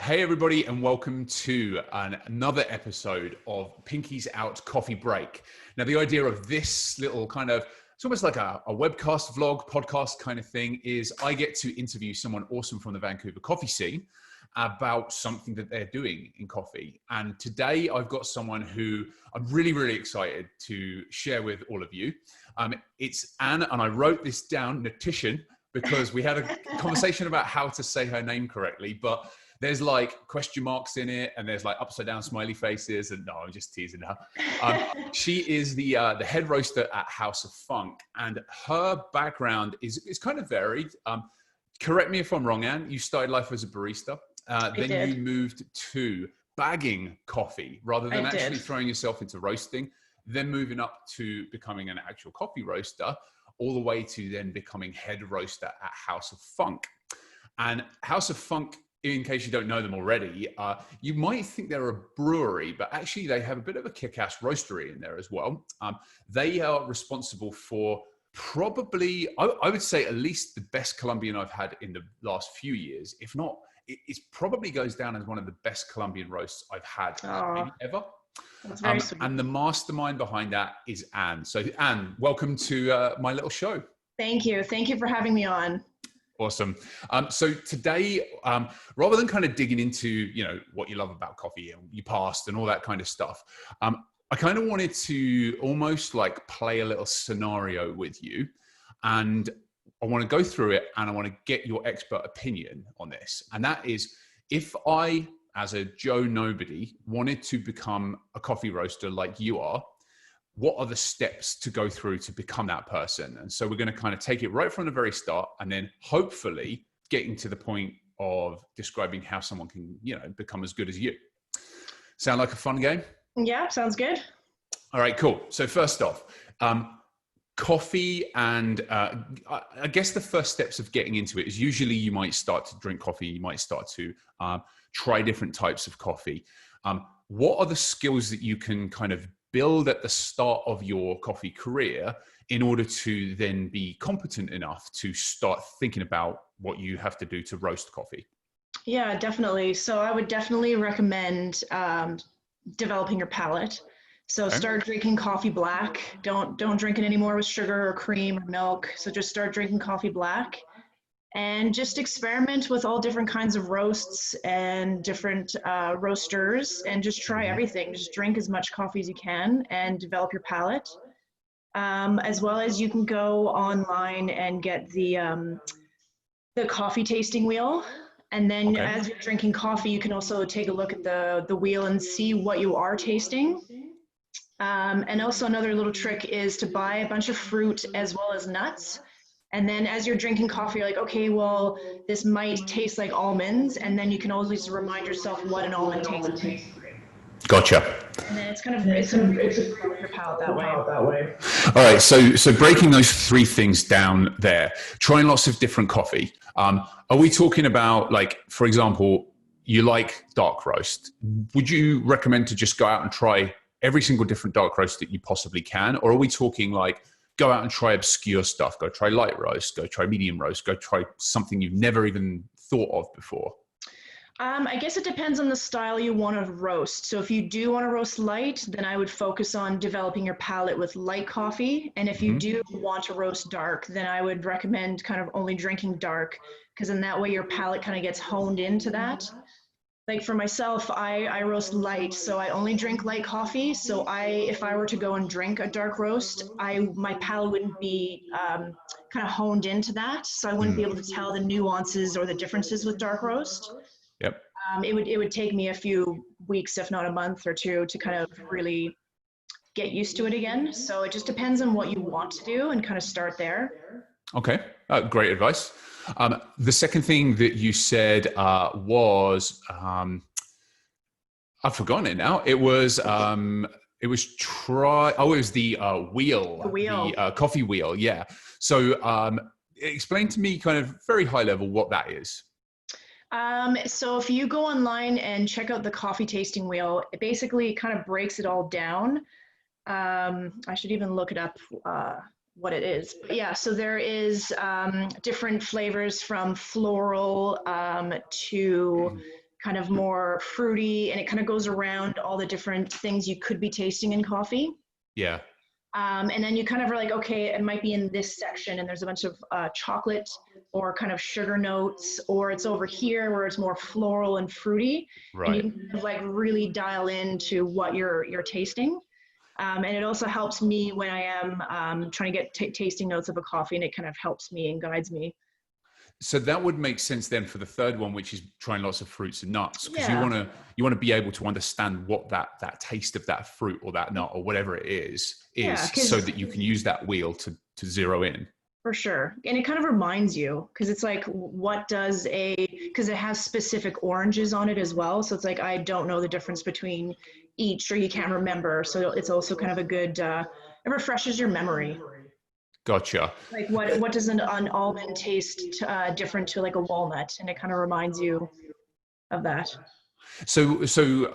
Hey everybody, and welcome to another episode of Pinky's Out Coffee Break. Now, the idea of this little it's almost like a webcast, vlog, podcast kind of thing is I get to interview someone awesome from the Vancouver coffee scene about something that they're doing in coffee. And today I've got someone who I'm really, really excited to share with all of you. It's Ann, and I wrote this down, Hnatyshyn, because we had a conversation about how to say her name correctly, but there's like question marks in it, and there's like upside down smiley faces, and no, I'm just teasing her. She is the head roaster at House of Funk, and her background is kind of varied. Correct me if I'm wrong, Anne. You started life as a barista, then you moved to bagging coffee rather than actually throwing yourself into roasting, then moving up to becoming an actual coffee roaster, all the way to then becoming head roaster at House of Funk. And House of Funk, in case you don't know them already, you might think they're a brewery, but actually they have a bit of a kick-ass roastery in there as well. They are responsible for probably, I would say, at least the best Colombian I've had in the last few years. If not, it probably goes down as one of the best Colombian roasts I've had maybe ever. That's very sweet. And the mastermind behind that is Anne. So Anne, welcome to my little show. Thank you. Thank you for having me on. Awesome. So today, rather than kind of digging into, what you love about coffee and your past and all that kind of stuff, I kind of wanted to almost like play a little scenario with you. And I want to go through it and I want to get your expert opinion on this. And that is, if I, as a Joe Nobody, wanted to become a coffee roaster like you are, what are the steps to go through to become that person? And so we're going to kind of take it right from the very start and then hopefully getting to the point of describing how someone can, become as good as you. Sound like a fun game? Yeah, sounds good. All right, cool. So first off, coffee, and I guess the first steps of getting into it is usually you might start to drink coffee. You might start to try different types of coffee. What are the skills that you can kind of build at the start of your coffee career in order to then be competent enough to start thinking about what you have to do to roast coffee? Yeah, definitely. So I would definitely recommend developing your palate. So start drinking coffee black. Don't drink it anymore with sugar or cream or milk. So just start drinking coffee black and just experiment with all different kinds of roasts and different roasters, and just try everything. Just drink as much coffee as you can and develop your palate. As well as you can go online and get the coffee tasting wheel. And then as you're drinking coffee, you can also take a look at the wheel and see what you are tasting. And also another little trick is to buy a bunch of fruit as well as nuts. And then as you're drinking coffee, you're like, okay, well, this might taste like almonds. And then you can always remind yourself what an almond tastes like. Gotcha. And then it's your palate that way. All right. So breaking those three things down there, trying lots of different coffee. Are we talking about, like, for example, you like dark roast? Would you recommend to just go out and try every single different dark roast that you possibly can? Or are we talking like, go out and try obscure stuff, go try light roast, go try medium roast, go try something you've never even thought of before? I guess it depends on the style you want to roast. So if you do want to roast light, then I would focus on developing your palate with light coffee. And if you do want to roast dark, then I would recommend kind of only drinking dark, because in that way your palate kind of gets honed into that. Like for myself, I roast light, so I only drink light coffee. So if I were to go and drink a dark roast, my palate wouldn't be kind of honed into that. So I wouldn't be able to tell the nuances or the differences with dark roast. Yep. It would take me a few weeks, if not a month or two, to kind of really get used to it again. So it just depends on what you want to do and kind of start there. Okay, great advice. The second thing that you said was, I've forgotten it now. It was the wheel. The coffee wheel. Yeah. So explain to me kind of very high level what that is. So if you go online and check out the coffee tasting wheel, it basically kind of breaks it all down. I should even look it up what it is. But yeah, so there is different flavors from floral to kind of more fruity, and it kind of goes around all the different things you could be tasting in coffee. Yeah. And then you kind of are like, okay, it might be in this section and there's a bunch of chocolate or kind of sugar notes, or it's over here where it's more floral and fruity. And you Right. can kind of like really dial into what you're tasting. And it also helps me when I am trying to get tasting notes of a coffee, and it kind of helps me and guides me. So that would make sense then for the third one, which is trying lots of fruits and nuts, because Yeah. you want to be able to understand what that taste of that fruit or that nut or whatever it is, Yeah, so that you can use that wheel to zero in. For sure. And it kind of reminds you, because it's like, what does because it has specific oranges on it as well. So it's like, I don't know the difference between each, or you can't remember. So it's also kind of a good, it refreshes your memory. Gotcha. Like what does an almond taste different to like a walnut? And it kind of reminds you of that. So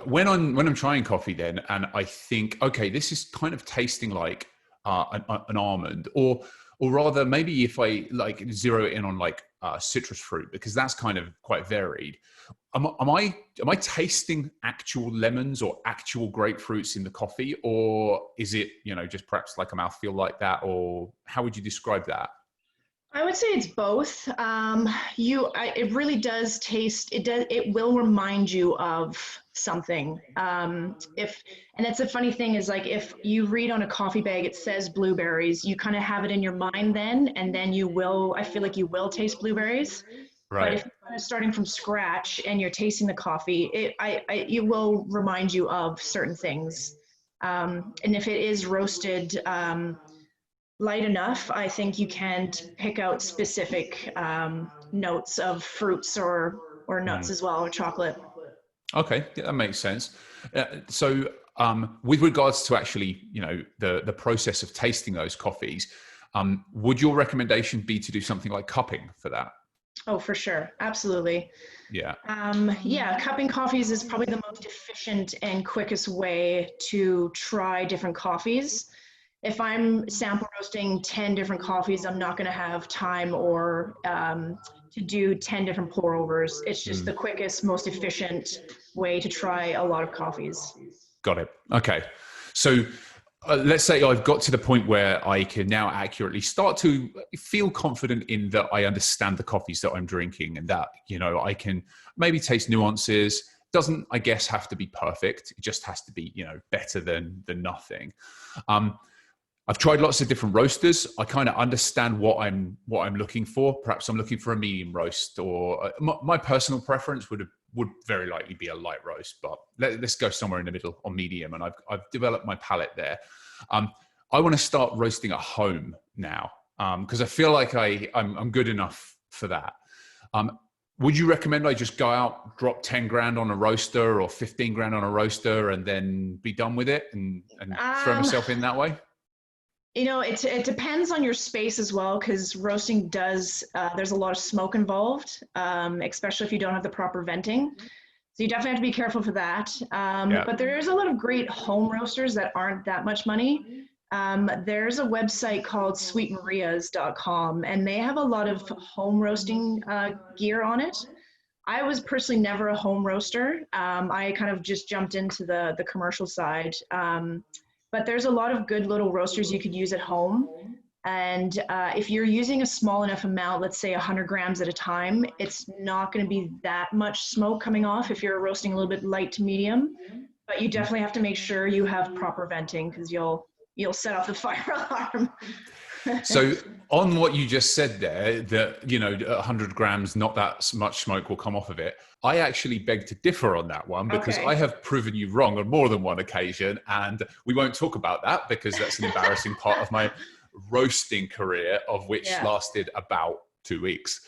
when I'm trying coffee then, and I think, okay, this is kind of tasting like an almond, or rather maybe if I like zero in on like citrus fruit, because that's kind of quite varied. Am I tasting actual lemons or actual grapefruits in the coffee, or is it, just perhaps like a mouthfeel like that, or how would you describe that? I would say it's both. It really does taste. It will remind you of something. And it's a funny thing is like if you read on a coffee bag it says blueberries, you kind of have it in your mind then, and then I feel like you will taste blueberries. But Right. if you're kind of starting from scratch and you're tasting the coffee, it will remind you of certain things. And if it is roasted light enough, I think you can pick out specific notes of fruits or nuts as well, or chocolate. Okay, yeah, that makes sense. With regards to actually, the process of tasting those coffees, would your recommendation be to do something like cupping for that? Oh, for sure. Absolutely. Yeah. Yeah, cupping coffees is probably the most efficient and quickest way to try different coffees. If I'm sample roasting 10 different coffees, I'm not going to have time or to do 10 different pour overs. It's just the quickest, most efficient way to try a lot of coffees. Got it. Okay. So let's say I've got to the point where I can now accurately start to feel confident in that I understand the coffees that I'm drinking, and that, I can maybe taste nuances. Doesn't, I guess, have to be perfect. It just has to be, better than nothing. I've tried lots of different roasters. I kind of understand what I'm looking for. Perhaps I'm looking for a medium roast, or my personal preference would very likely be a light roast, but let's go somewhere in the middle or medium. And I've developed my palate there. I want to start roasting at home now, because I feel like I'm good enough for that. Would you recommend I just go out, drop 10 grand on a roaster or 15 grand on a roaster, and then be done with it and throw myself in that way? It depends on your space as well, because roasting there's a lot of smoke involved, especially if you don't have the proper venting. So you definitely have to be careful for that. But there is a lot of great home roasters that aren't that much money. There's a website called sweetmarias.com, and they have a lot of home roasting gear on it. I was personally never a home roaster. I kind of just jumped into the commercial side. But there's a lot of good little roasters you could use at home. And if you're using a small enough amount, let's say 100 grams at a time, it's not going to be that much smoke coming off if you're roasting a little bit light to medium. But you definitely have to make sure you have proper venting, because you'll set off the fire alarm. So on what you just said there, that 100 grams, not that much smoke will come off of it, I actually beg to differ on that one, because I have proven you wrong on more than one occasion, and we won't talk about that because that's an embarrassing part of my roasting career, of which lasted about 2 weeks.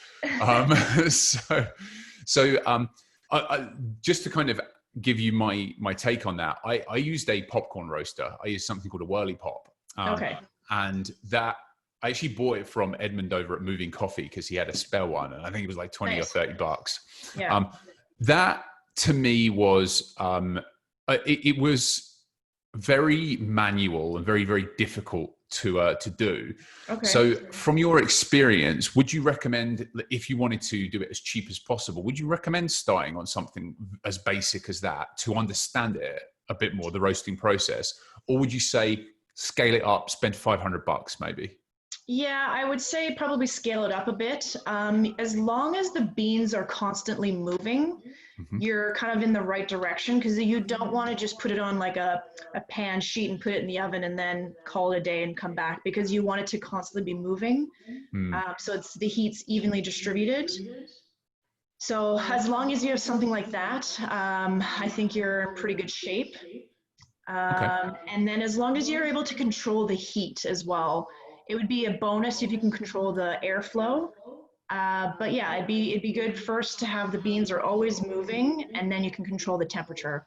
Just to kind of give you my take on that, I used a popcorn roaster. I used something called a whirly pop. And that, I actually bought it from Edmund over at Moving Coffee, because he had a spare one, and I think it was like 20 or 30 bucks. That to me was, it was very manual and very, very difficult to do. Okay. So from your experience, would you recommend, if you wanted to do it as cheap as possible, would you recommend starting on something as basic as that to understand it a bit more, the roasting process? Or would you say scale it up, spend $500 maybe? Yeah, I would say probably scale it up a bit. As long as the beans are constantly moving, Mm-hmm. you're kind of in the right direction, because you don't want to just put it on like a pan sheet and put it in the oven and then call it a day and come back, because you want it to constantly be moving. Mm. So it's the heat's evenly distributed. So as long as you have something like that, I think you're in pretty good shape. Okay. And then as long as you're able to control the heat as well, it would be a bonus if you can control the airflow. But yeah, it'd be good first to have the beans are always moving, and then you can control the temperature.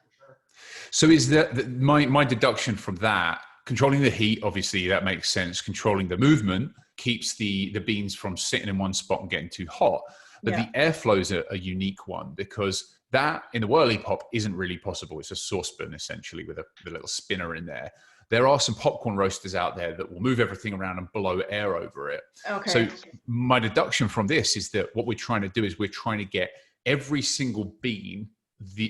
So is that my deduction from that, controlling the heat, obviously that makes sense. Controlling the movement keeps the beans from sitting in one spot and getting too hot. But Yeah. the airflow is a unique one, because that in the whirly pop isn't really possible. It's a saucepan essentially with a little spinner in there. There are some popcorn roasters out there that will move everything around and blow air over it. Okay. So my deduction from this is that what we're trying to do is we're trying to get every single bean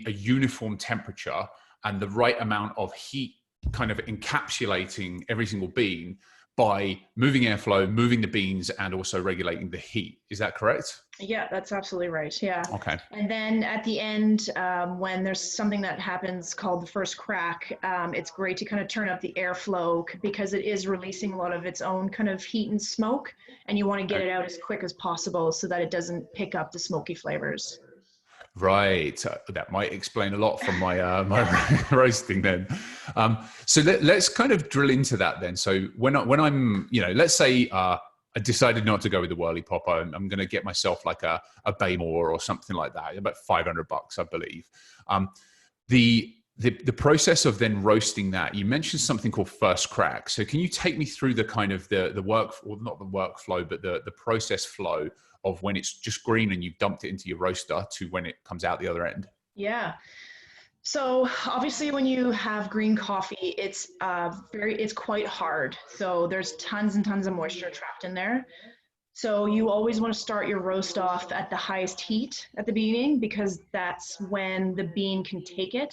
a uniform temperature and the right amount of heat, kind of encapsulating every single bean by moving airflow, moving the beans, and also regulating the heat. Is that correct? Yeah, that's absolutely right. Yeah. Okay. And then at the end, when there's something that happens called the first crack, it's great to kind of turn up the airflow, because it is releasing a lot of its own kind of heat and smoke, and you want to get it out as quick as possible so that it doesn't pick up the smoky flavors. Right. That might explain a lot from my my roasting then. So let's kind of drill into that then. So when I'm, let's say I decided not to go with the whirly pop. I'm going to get myself like a Baymore or something like that, about $500, I believe. The process of then roasting that, you mentioned something called first crack. So can you take me through the kind of the work, or not the workflow, but the process flow of when it's just green and you've dumped it into your roaster to when it comes out the other end? Yeah. So obviously when you have green coffee, it's quite hard. So there's tons and tons of moisture trapped in there. So you always want to start your roast off at the highest heat at the beginning, because that's when the bean can take it.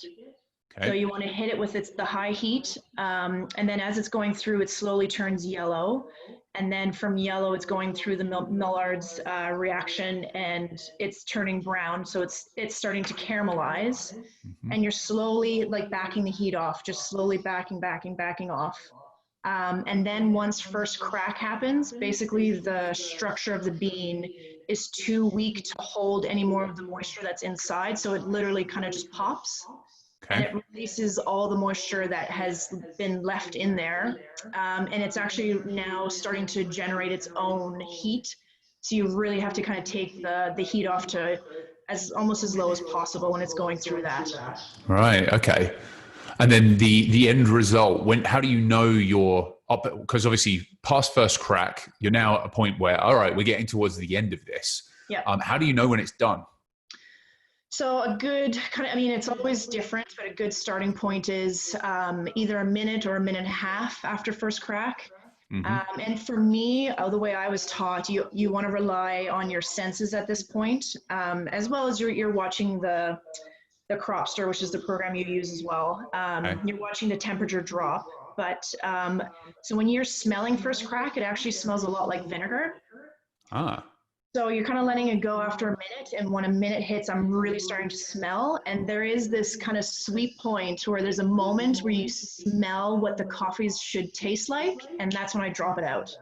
Okay. So you want to hit it with the high heat, and then as it's going through, it slowly turns yellow, and then from yellow, it's going through the Millard's reaction, and it's turning brown. So it's starting to caramelize, and you're slowly like backing the heat off, just slowly backing off. And then once first crack happens, basically the structure of the bean is too weak to hold any more of the moisture that's inside, so it literally kind of just pops. Okay. And it releases all the moisture that has been left in there. And it's actually now starting to generate its own heat. So you really have to kind of take the heat off to almost as low as possible when it's going through that. Right. Okay. And then the end result, how do you know you're up? Because obviously past first crack, you're now at a point where, all right, we're getting towards the end of this. Yeah. How do you know when it's done? So a good it's always different, but a good starting point is either a minute or a minute and a half after first crack. Mm-hmm. And for me, the way I was taught, you want to rely on your senses at this point, as well as you're watching the Cropster, which is the program you use as well. Okay. You're watching the temperature drop. But so when you're smelling first crack, it actually smells a lot like vinegar. Ah. So you're kind of letting it go after a minute, and when a minute hits, I'm really starting to smell. And there is this kind of sweet point where there's a moment where you smell what the coffees should taste like, and that's when I drop it out.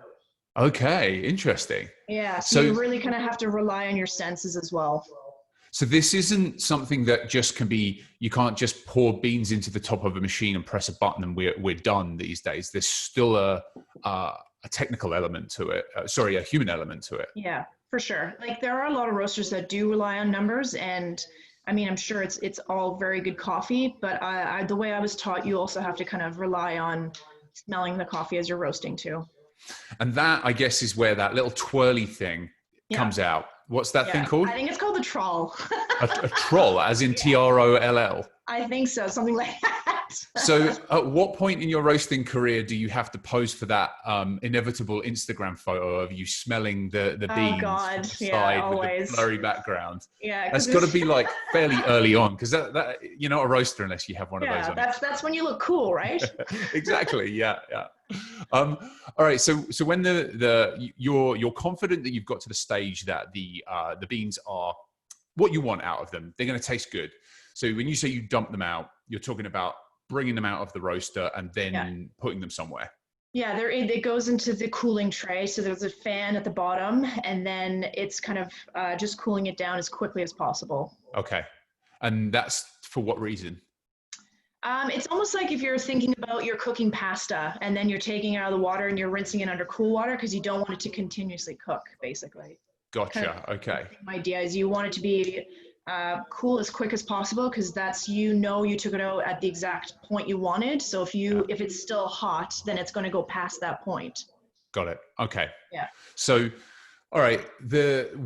Okay, interesting. Yeah, so you really kind of have to rely on your senses as well. So this isn't something that just can be, you can't just pour beans into the top of a machine and press a button and we're done these days. There's still a technical element to it. A human element to it. Yeah, for sure. Like there are a lot of roasters that do rely on numbers, and I'm sure it's all very good coffee, but the way I was taught, you also have to kind of rely on smelling the coffee as you're roasting too. And that, I guess, is where that little twirly thing comes out. What's that thing called? I think it's called the troll. a troll, as in Troll? I think so, something like that. nice. So at what point in your roasting career do you have to pose for that inevitable Instagram photo of you smelling the Oh beans from God, the yeah, side with the always. blurry background? Yeah, That's because got to it's be like fairly early on, because that you're not a roaster unless you have one of those yeah, on that's when you look cool, right? exactly. Yeah. Yeah. All right. So when you're confident that you've got to the stage that the beans are what you want out of them, they're going to taste good. So when you say you dump them out, you're talking about bringing them out of the roaster and Yeah. then putting them somewhere. Yeah, it goes into the cooling tray. So there's a fan at the bottom, and then it's kind of just cooling it down as quickly as possible. Okay. And that's for what reason? It's almost like if you're thinking about you're cooking pasta and then you're taking it out of the water and you're rinsing it under cool water because you don't want it to continuously cook, basically. Kind of Gotcha. Okay. the same idea is you want it to be cool as quick as possible because that's you took it out at the exact point you wanted. So if it's still hot, then it's going to go past that point. Got it. Okay. Yeah. So, all right,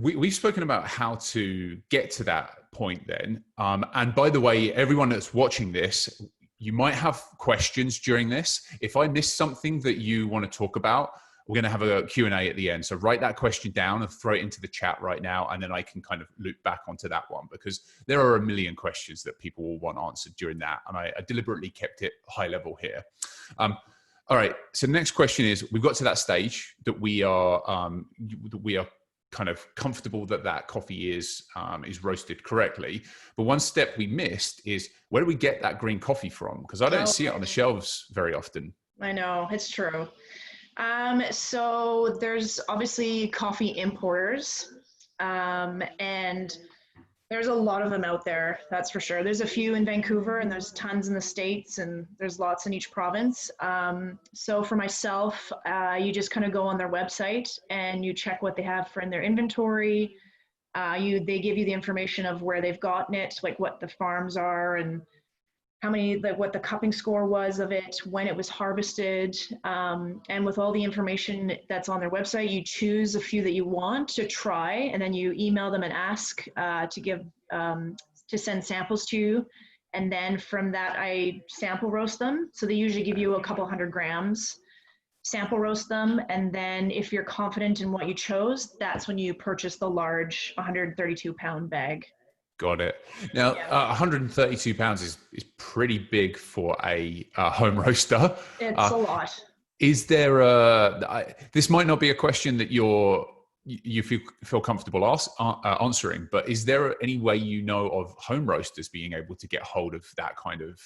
we've spoken about how to get to that point then. And by the way, everyone that's watching this, you might have questions during this. If I miss something that you want to talk about, we're going to have a Q&A at the end. So write that question down and throw it into the chat right now. And then I can kind of loop back onto that one because there are a million questions that people will want answered during that. And I deliberately kept it high level here. All right. So the next question is, we've got to that stage that we are kind of comfortable that coffee is roasted correctly. But one step we missed is, where do we get that green coffee from? Because I don't see it on the shelves very often. I know, it's true. So there's obviously coffee importers, and there's a lot of them out there, that's for sure. There's a few in Vancouver and there's tons in the States and there's lots in each province. So for myself, you just kind of go on their website and you check what they have in their inventory. They give you the information of where they've gotten it, like what the farms are and what the cupping score was of it, when it was harvested, and with all the information that's on their website, you choose a few that you want to try, and then you email them and ask to send samples to you, and then from that I sample roast them. So they usually give you a couple 100 grams, sample roast them, and then if you're confident in what you chose, that's when you purchase the large 132-pound bag. Got it. Now, 132 pounds is pretty big for a home roaster. It's a lot. Is there this might not be a question that you feel comfortable answering, but is there any way of home roasters being able to get hold of that kind of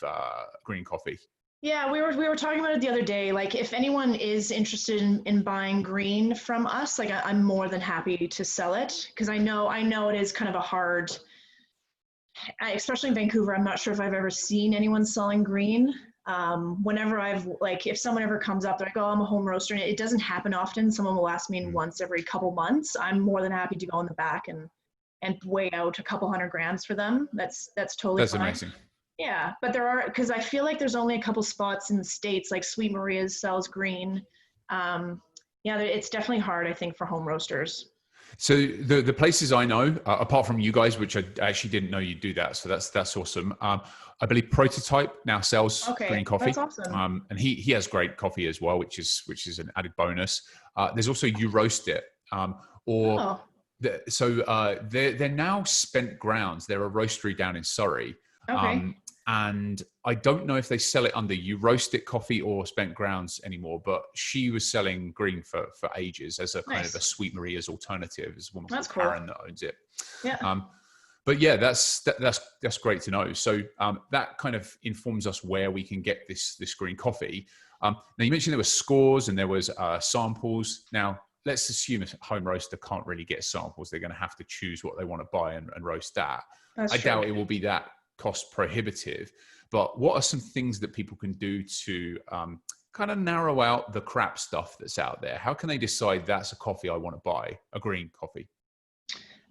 green coffee? Yeah, we were talking about it the other day. Like, if anyone is interested in buying green from us, like I'm more than happy to sell it, because I know it is kind of a hard. Especially in Vancouver, I'm not sure if I've ever seen anyone selling green. Whenever if someone ever comes up, they're like, oh, I'm a home roaster, and it doesn't happen often. Someone will ask me once every couple months. I'm more than happy to go in the back and weigh out a couple 100 grams for them. That's totally fine. Amazing. Yeah, but because I feel like there's only a couple spots in the States, like Sweet Maria's sells green. It's definitely hard, I think, for home roasters. So the places I know, apart from you guys, which I actually didn't know you do that, so that's awesome. I believe Prototype now sells green coffee. That's awesome. And he has great coffee as well, which is an added bonus. There's also You Roast It, they're now Spent Grounds. They're a roastery down in Surrey. Okay. And I don't know if they sell it under You Roast It Coffee or Spent Grounds anymore, but she was selling green for ages as a kind of a Sweet Maria's alternative. There's a woman called Karen that owns it. Yeah. But yeah, that's great to know. So that kind of informs us where we can get this green coffee. Now you mentioned there were scores and there was samples. Now let's assume a home roaster can't really get samples. They're going to have to choose what they want to buy and roast that. I doubt it will be that cost prohibitive, but what are some things that people can do to kind of narrow out the crap stuff that's out there? How can they decide that's a coffee I want to buy, a green coffee?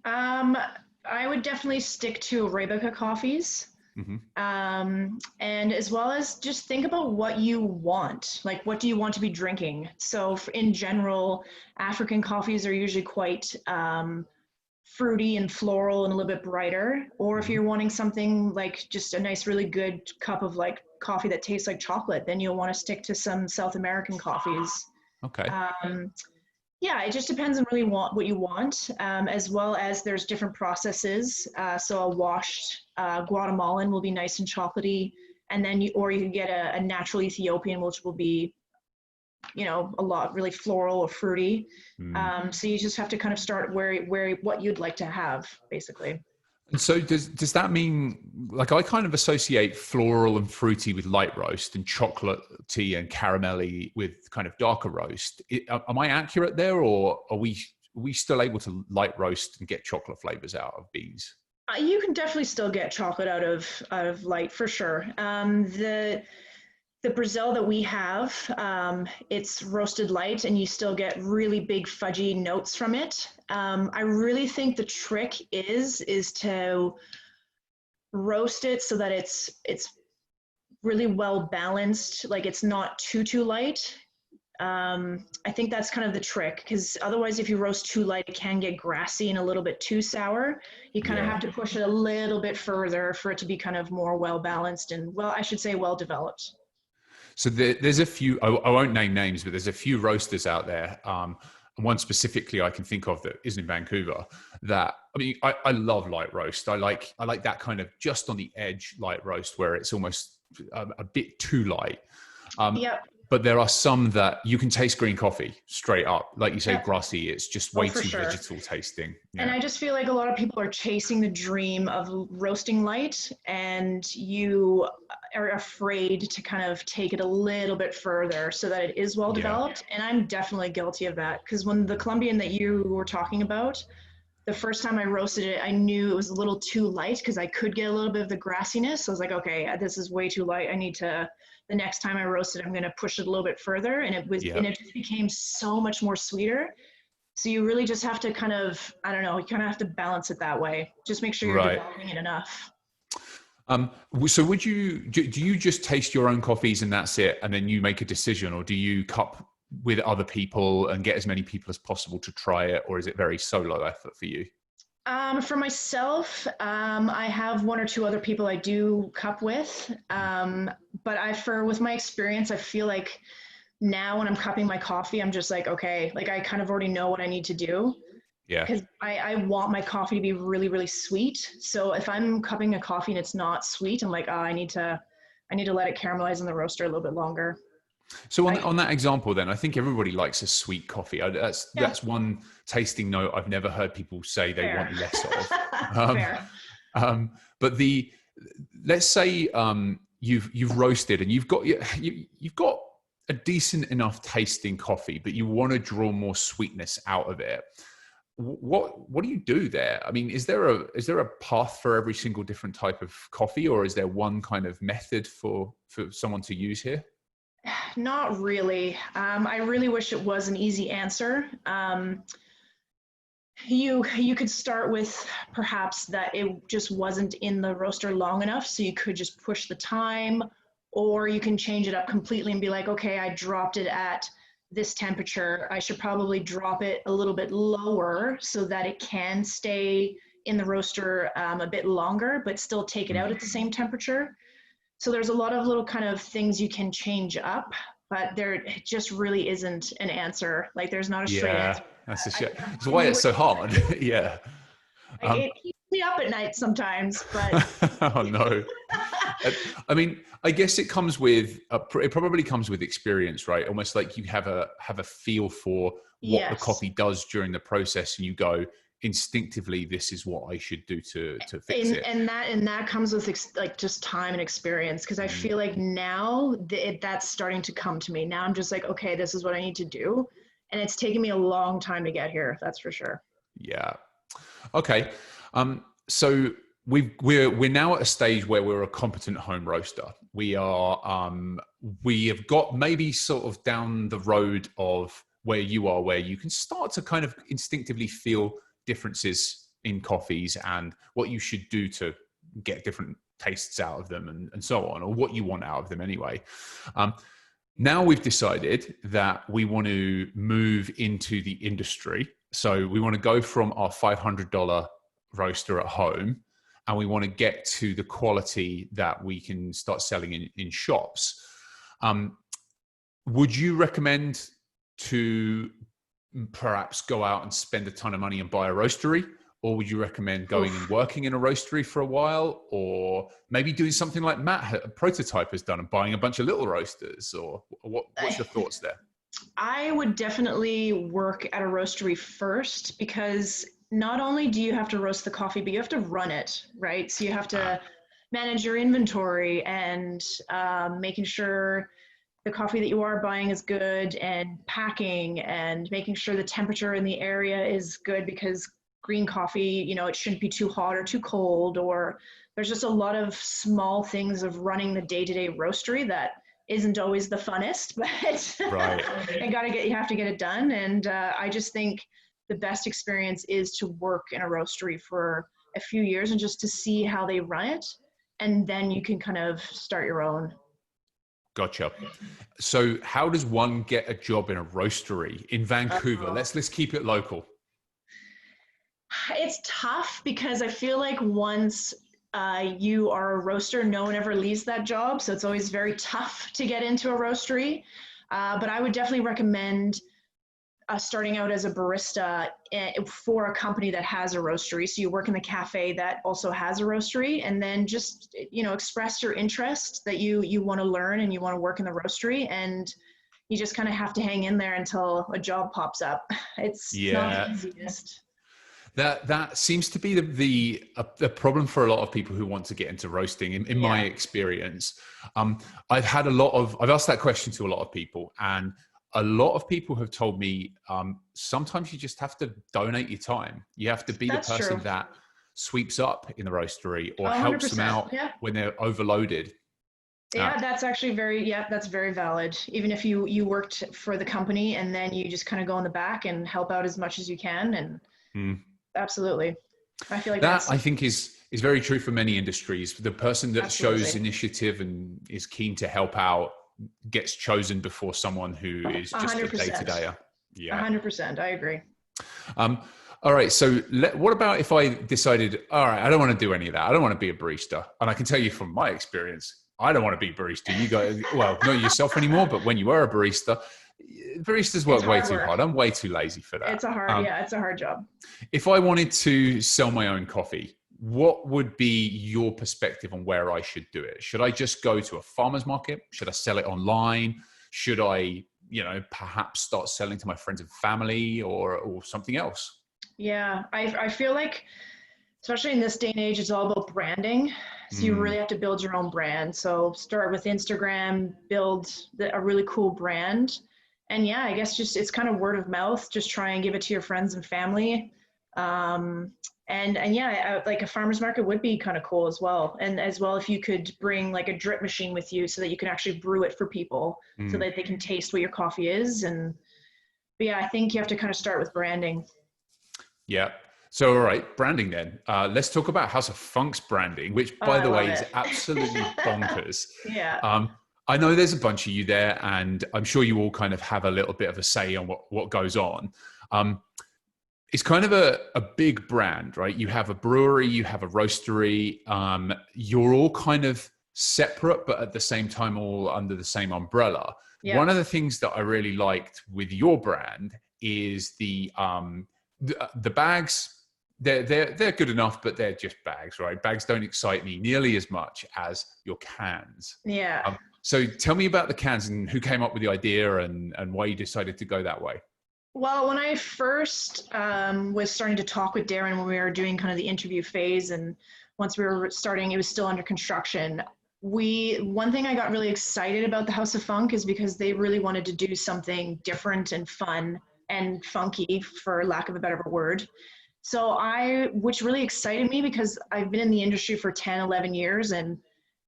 I would definitely stick to Arabica coffees. Mm-hmm. And as well as just think about what you want, like what do you want to be drinking? So in general, African coffees are usually quite fruity and floral and a little bit brighter. Or if you're wanting something like just a nice, really good cup of like coffee that tastes like chocolate, then you'll want to stick to some South American coffees. Okay. Yeah, it just depends on really what you want, as well as there's different processes. So a washed Guatemalan will be nice and chocolatey, and then you can get a natural Ethiopian, which will be, a lot really floral or fruity. So you just have to kind of start where what you'd like to have, basically. And so does that mean, like, I kind of associate floral and fruity with light roast and chocolatey and caramelly with kind of darker roast. Am I accurate there, or are we still able to light roast and get chocolate flavors out of beans? You can definitely still get chocolate out of light, for sure. The Brazil that we have, it's roasted light, and you still get really big fudgy notes from it. I really think the trick is to roast it so that it's really well balanced, like it's not too light. I think that's kind of the trick, because otherwise if you roast too light, it can get grassy and a little bit too sour. You kind of have to push it a little bit further for it to be kind of more well balanced and, well, I should say well developed. So there's a few, I won't name names, but there's a few roasters out there. And one specifically I can think of that is in Vancouver that, I mean, I love light roast. I like that kind of just on the edge light roast where it's almost a bit too light. But there are some that you can taste green coffee straight up. Like you say, grassy, it's just way too vegetal tasting. Yeah. And I just feel like a lot of people are chasing the dream of roasting light, and you are afraid to kind of take it a little bit further so that it is well developed. And I'm definitely guilty of that, because when the Colombian that you were talking about, the first time I roasted it, I knew it was a little too light because I could get a little bit of the grassiness. So I was like, okay, this is way too light. I need to, the next time I roast it, I'm going to push it a little bit further. And it just became so much more sweeter. So you really just have to kind of, I don't know, you kind of have to balance it that way. Just make sure you're developing it enough. So do you just taste your own coffees and that's it, and then you make a decision, or do you cup with other people and get as many people as possible to try it, or is it very solo effort for you? For myself, I have one or two other people I do cup with, but with my experience, I feel like now when I'm cupping my coffee, I'm just like, okay, like I kind of already know what I need to do. Yeah. Because I want my coffee to be really, really sweet. So if I'm cupping a coffee and it's not sweet, I'm like, oh, I need to let it caramelize in the roaster a little bit longer. So on that example, then, I think everybody likes a sweet coffee. That's one tasting note I've never heard people say they want less of. But let's say you've roasted and you've got a decent enough tasting coffee, but you want to draw more sweetness out of it. What do you do there? I mean, is there a path for every single different type of coffee, or is there one kind of method for someone to use here? Not really. I really wish it was an easy answer. You could start with perhaps that it just wasn't in the roaster long enough, so you could just push the time, or you can change it up completely and be like, okay, I dropped it at this temperature. I should probably drop it a little bit lower so that it can stay in the roaster a bit longer, but still take it out at the same temperature. So there's a lot of little kind of things you can change up, but there just really isn't an answer. Like there's not a straight answer. That's a shit. That's why it's so hard. Yeah. It keeps me up at night sometimes, but. Oh no. I mean, I guess it probably comes with experience, right? Almost like you have a feel for what the coffee does during the process, and you go, instinctively, this is what I should do to fix it. And that comes with like just time and experience, because I feel like now that's starting to come to me. Now I'm just like, okay, this is what I need to do, and it's taken me a long time to get here. That's for sure. Yeah. Okay. So we're now at a stage where we're a competent home roaster. We have got maybe sort of down the road of where you are, where you can start to kind of instinctively feel differences in coffees and what you should do to get different tastes out of them and so on, or what you want out of them anyway. Now we've decided that we want to move into the industry. So we want to go from our $500 roaster at home, and we want to get to the quality that we can start selling in shops. Would you recommend to perhaps go out and spend a ton of money and buy a roastery? Or would you recommend going and working in a roastery for a while, or maybe doing something like Matt, a prototype, has done, and buying a bunch of little roasters? Or what's your thoughts there? I would definitely work at a roastery first, because not only do you have to roast the coffee, but you have to run it, right? So you have to manage your inventory and making sure the coffee that you are buying is good, and packing and making sure the temperature in the area is good, because green coffee, it shouldn't be too hot or too cold, or there's just a lot of small things of running the day-to-day roastery that isn't always the funnest, but right. you have to get it done. And I just think the best experience is to work in a roastery for a few years and just to see how they run it. And then you can kind of start your own. Gotcha. So how does one get a job in a roastery in Vancouver? Let's keep it local. It's tough, because I feel like once you are a roaster, no one ever leaves that job. So it's always very tough to get into a roastery. But I would definitely recommend starting out as a barista for a company that has a roastery. So you work in the cafe that also has a roastery, and then just, express your interest that you want to learn and you want to work in the roastery, and you just kind of have to hang in there until a job pops up. It's not the easiest. That seems to be the problem for a lot of people who want to get into roasting. In my experience, I've asked that question to a lot of people, and a lot of people have told me sometimes you just have to donate your time. You have to be the person that sweeps up in the roastery or helps them out when they're overloaded. Yeah, that's actually that's very valid. Even if you worked for the company and then you just kind of go in the back and help out as much as you can. And absolutely. I feel like that I think is very true for many industries. The person that shows initiative and is keen to help out gets chosen before someone who is just 100%. a day-to-day. Yeah, 100%. I agree. All right. So what about if I decided, all right, I don't want to do any of that. I don't want to be a barista. And I can tell you from my experience, I don't want to be a barista. You guys, well, not yourself anymore, but when you were a barista, baristas work way too hard. I'm way too lazy for that. It's a hard job. If I wanted to sell my own coffee, what would be your perspective on where I should do it? Should I just go to a farmer's market? Should I sell it online? Should I, perhaps start selling to my friends and family or something else? Yeah, I feel like, especially in this day and age, it's all about branding. So you really have to build your own brand. So start with Instagram, build a really cool brand. And I guess it's kind of word of mouth. Just try and give it to your friends and family. Like a farmer's market would be kind of cool as well. And as well, if you could bring like a drip machine with you so that you can actually brew it for people so that they can taste what your coffee is. But I think you have to kind of start with branding. Yeah. So, all right, branding then. Let's talk about House of Funk's branding, which, by the way, is absolutely bonkers. Yeah. I know there's a bunch of you there, and I'm sure you all kind of have a little bit of a say on what goes on. It's kind of a big brand, right? You have a brewery, you have a roastery. You're all kind of separate, but at the same time, all under the same umbrella. Yeah. One of the things that I really liked with your brand is the bags. They're good enough, but they're just bags, right? Bags don't excite me nearly as much as your cans. Yeah. So tell me about the cans and who came up with the idea and why you decided to go that way. Well, when I first was starting to talk with Darren when we were doing kind of the interview phase, and once we were starting, it was still under construction. One thing I got really excited about the House of Funk is because they really wanted to do something different and fun and funky, for lack of a better word. So which really excited me because I've been in the industry for 10, 11 years and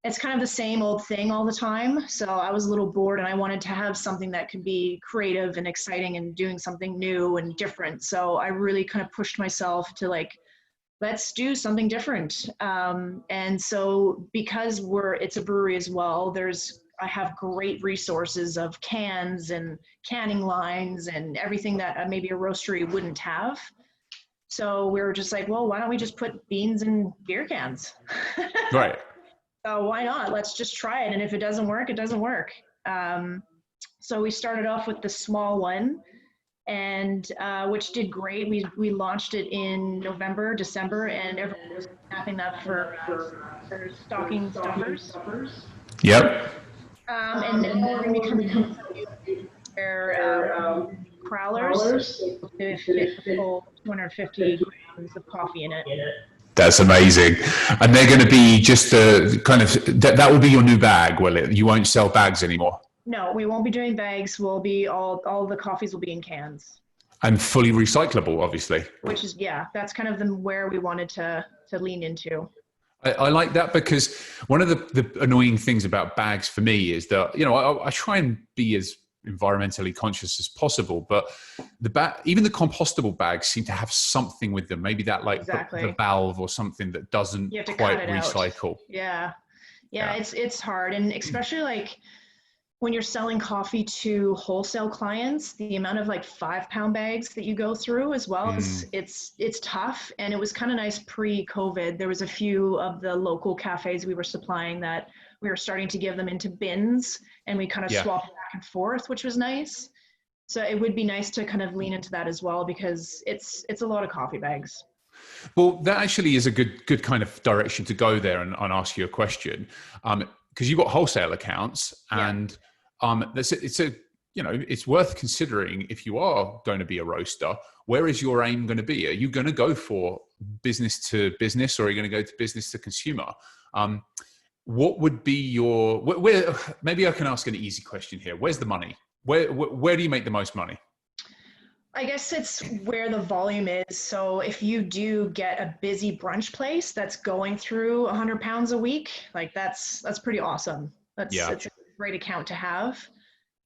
it's kind of the same old thing all the time. So I was a little bored and I wanted to have something that could be creative and exciting and doing something new and different. So I really kind of pushed myself to let's do something different. And so because it's a brewery as well, there's I have great resources of cans and canning lines and everything that maybe a roastery wouldn't have. So we were just like, well, why don't we just put beans in beer cans? Right. So why not? Let's just try it. And if it doesn't work, it doesn't work. So we started off with the small one, and which did great. We launched it in November, December, and everyone was snapping up for stocking stuffers. Yep. And now we're going to be coming out with crowlers to fit the full 250 grams of coffee in it. That's amazing. And they're going to be just a kind of, that will be your new bag, will it? You won't sell bags anymore? No, we won't be doing bags. We'll be all the coffees will be in cans. And fully recyclable, obviously. Which is, that's kind of where we wanted to lean into. I like that, because one of the annoying things about bags for me is that, I try and be as environmentally conscious as possible, but even the compostable bags seem to have something with them. Maybe that the valve or something that doesn't quite recycle. Out. Yeah. It's hard. And especially when you're selling coffee to wholesale clients, the amount of 5-pound bags that you go through as well, it's tough. And it was kind of nice pre-COVID. There was a few of the local cafes we were supplying that we were starting to give them into bins, and we kind of swapped back and forth, which was nice. So it would be nice to kind of lean into that as well, because it's a lot of coffee bags. Well, that actually is a good kind of direction to go there and ask you a question. Because you've got wholesale accounts, and it's worth considering if you are going to be a roaster. Where is your aim going to be? Are you going to go for business to business, or are you going to go to business to consumer? What would be your? Where? Maybe I can ask an easy question here. Where's the money? Where do you make the most money? I guess it's where the volume is. So if you do get a busy brunch place that's going through 100 pounds a week, that's pretty awesome. It's a great account to have.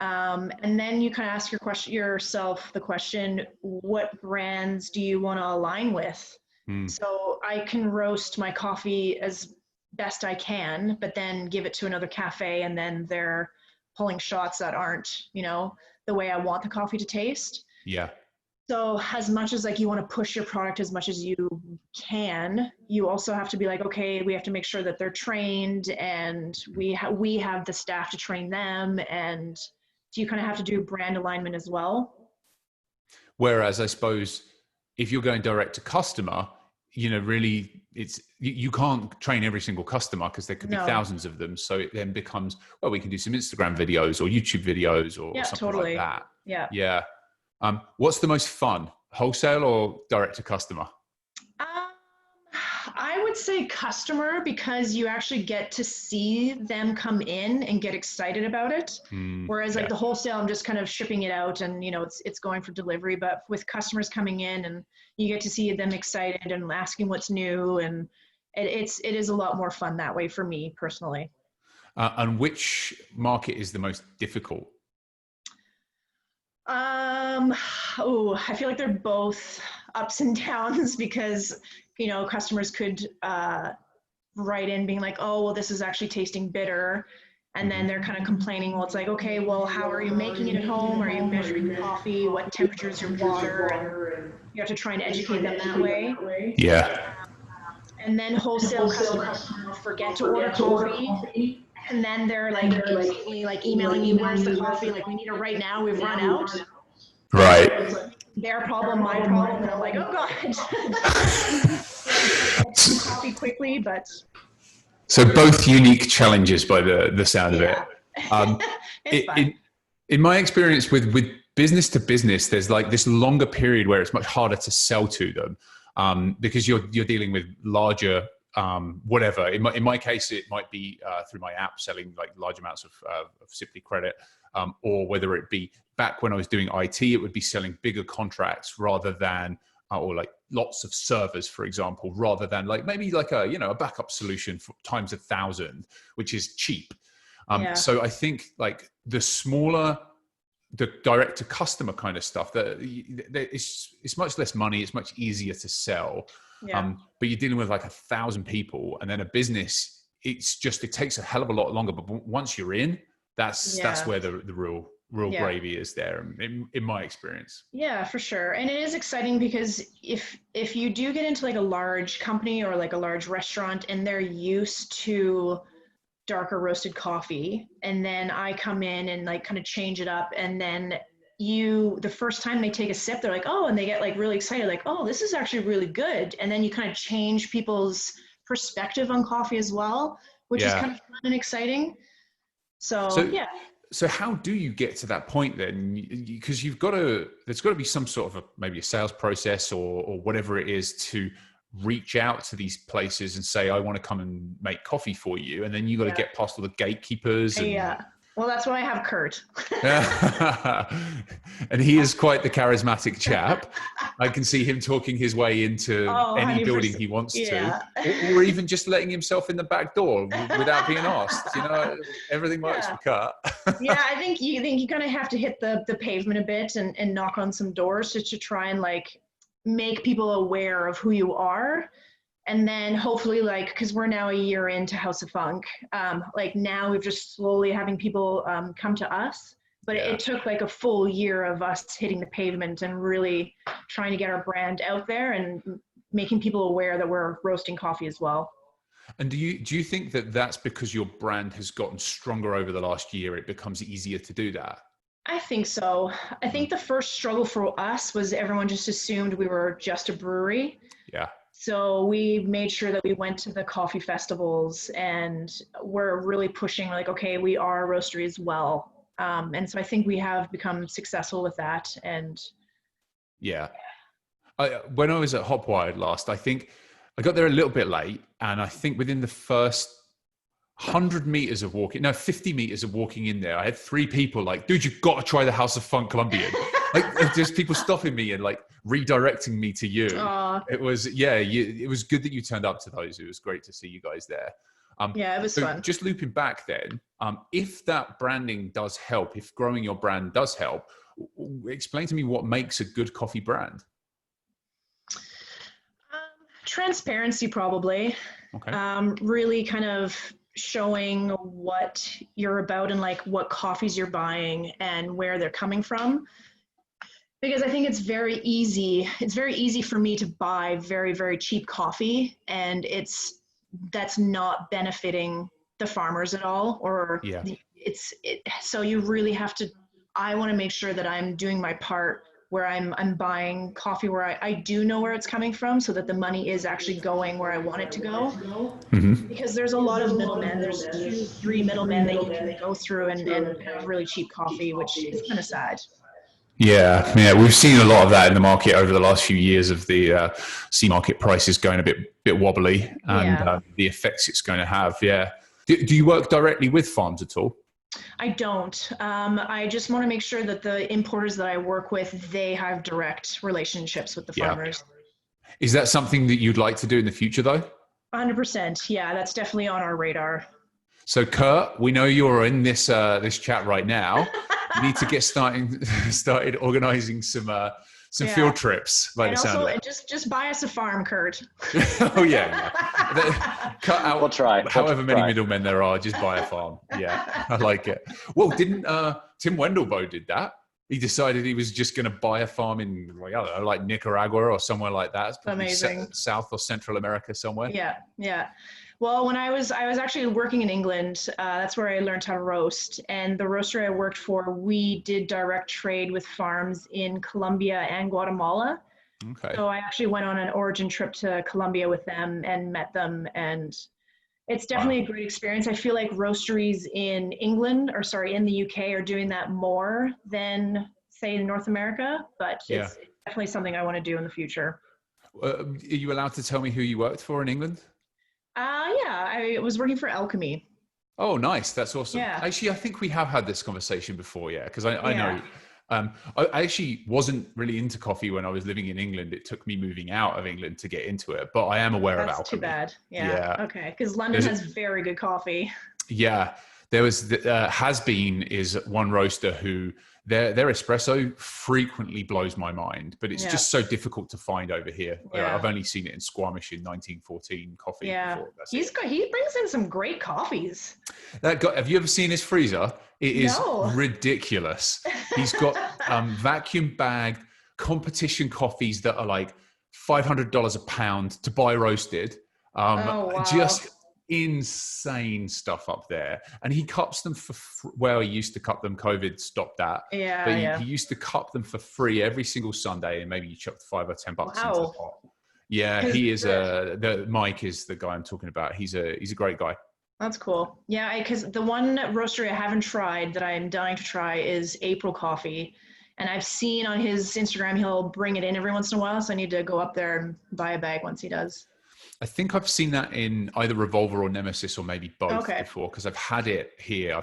And then you kind of ask yourself the question, what brands do you want to align with? So I can roast my coffee as best I can, but then give it to another cafe, and then they're pulling shots that aren't, the way I want the coffee to taste. Yeah. So as much as you want to push your product as much as you can, you also have to be okay, we have to make sure that they're trained, and we have the staff to train them. And so you kind of have to do brand alignment as well. Whereas I suppose if you're going direct to customer, really you can't train every single customer, because there could be thousands of them. So it then becomes, well, we can do some Instagram videos or YouTube videos or something like that. Yeah. Yeah. What's the most fun, wholesale or direct to customer? I would say customer, because you actually get to see them come in and get excited about it. Whereas the wholesale, I'm just kind of shipping it out, and it's going for delivery. But with customers coming in, and you get to see them excited and asking what's new, and it is a lot more fun that way for me personally. And which market is the most difficult? I feel like they're both ups and downs, because customers could write in being oh, well, this is actually tasting bitter, and then they're kind of complaining. Well, it's okay, well, how are you making it at home? Are you measuring the coffee? What temperature is your water? And you have to try and educate them that way. Yeah. And then wholesale customers forget to order coffee. And then they're immediately emailing you, where's the coffee? We need it right now. We've run out. Right. Their problem, my problem. And I'm oh God. Coffee quickly, but. So both unique challenges by the sound of it. It's fun. In my experience with business to business, there's this longer period where it's much harder to sell to them, because you're dealing with larger whatever. In my case, it might be through my app selling large amounts of Simply Credit, or whether it be back when I was doing IT, it would be selling bigger contracts rather than, or lots of servers, for example, rather than maybe a backup solution for times 1,000, which is cheap. So I think the smaller, the direct to customer kind of stuff, that it's much less money, it's much easier to sell. But you're dealing with 1,000 people, and then a business, it takes a hell of a lot longer. But once you're in, That's where the real Yeah. gravy is there, in my experience. Yeah, for sure. And it is exciting because if you do get into like a large company or like a large restaurant and they're used to darker roasted coffee, and then I come in and like kind of change it up, and then the first time they take a sip, they're like, oh, and they get like really excited, like, oh, this is actually really good. And then you kind of change people's perspective on coffee as well, which is Yeah. kind of fun and exciting. So yeah. So how do you get to that point then? Because there's got to be some sort of maybe a sales process or whatever it is to reach out to these places and say, I want to come and make coffee for you. And then you got to get past all the gatekeepers. Yeah. Well, that's why I have Kurt. And he is quite the charismatic chap. I can see him talking his way into any 100%. building he wants to, or even just letting himself in the back door without being asked. Everything works for Kurt. Yeah, I think you kind of have to hit the pavement a bit and knock on some doors to try and like make people aware of who you are. And then hopefully, like, because we're now a year into House of Funk, like now we're just slowly having people come to us. But it took like a full year of us hitting the pavement and really trying to get our brand out there and making people aware that we're roasting coffee as well. And do you think that that's because your brand has gotten stronger over the last year? It becomes easier to do that? I think so. I think the first struggle for us was everyone just assumed we were just a brewery. Yeah. So we made sure that we went to the coffee festivals and we're really pushing like, okay, we are a roastery as well. And so I think we have become successful with that. And yeah, when I was at Hopwired last, I think I got there a little bit late, and I think within the first 50 meters of walking in there, I had 3 people like, dude, you've got to try the House of Funk Colombian. Like, just people stopping me and like redirecting me to you. It was, it was good that you turned up to those. It was great to see you guys there. It was fun. Just looping back then, if that branding does help, if growing your brand does help, explain to me what makes a good coffee brand. Transparency, probably. Okay. Really kind of showing what you're about and like what coffees you're buying and where they're coming from. Because I think it's very easy for me to buy very, very cheap coffee, and that's not benefiting the farmers at all, or so you really have to, I want to make sure that I'm doing my part where I'm buying coffee where I do know where it's coming from, so that the money is actually going where I want it to go. Mm-hmm. Because there's a lot of middlemen. There's 2-3 middlemen that you can go through and have really cheap coffee, which is kind of sad. Yeah, we've seen a lot of that in the market over the last few years, of the sea market prices going a bit wobbly, and the effects it's going to have. Yeah. Do you work directly with farms at all? I don't. I just want to make sure that the importers that I work with, they have direct relationships with the farmers. Is that something that you'd like to do in the future, though? 100%. Yeah, that's definitely on our radar. So, Kurt, we know you're in this chat right now. You need to get started organizing some field trips. By the sound of it. Just buy us a farm, Kurt. Oh yeah. Cut out. We'll try. However many middlemen there are, just buy a farm. Yeah, I like it. Well, didn't Tim Wendelboe did that? He decided he was just going to buy a farm in, I don't know, like Nicaragua or somewhere like that. It's probably amazing. South or Central America somewhere. Yeah. Well, when I was actually working in England, that's where I learned how to roast. And the roastery I worked for, we did direct trade with farms in Colombia and Guatemala. Okay. So I actually went on an origin trip to Colombia with them and met them. And it's definitely a great experience. I feel like roasteries in in the UK are doing that more than, say, in North America. But it's definitely something I want to do in the future. Are you allowed to tell me who you worked for in England? I was working for Alchemy. Oh, nice. That's awesome. Yeah. Actually, I think we have had this conversation before. Yeah. Because I know, I actually wasn't really into coffee when I was living in England. It took me moving out of England to get into it, but I am aware of Alchemy. That's too bad. Yeah. Okay. Because London has very good coffee. Yeah. There was Has Been is one roaster who their espresso frequently blows my mind, but it's just so difficult to find over here. I've only seen it in Squamish in 1914 coffee before. That's he brings in some great coffees. Have you ever seen his freezer? It is ridiculous. He's got vacuum bagged competition coffees that are like $500 a pound to buy roasted. Just insane stuff up there. And he cups them he used to cup them. COVID stopped that. But he used to cup them for free every single Sunday, and maybe you chucked $5 or $10 into the pot. Yeah, he is Mike is the guy I'm talking about. He's a great guy. That's cool. Yeah, because the one roastery I haven't tried that I'm dying to try is April Coffee. And I've seen on his Instagram, he'll bring it in every once in a while. So I need to go up there and buy a bag once he does. I think I've seen that in either Revolver or Nemesis, or maybe both before, because I've had it here.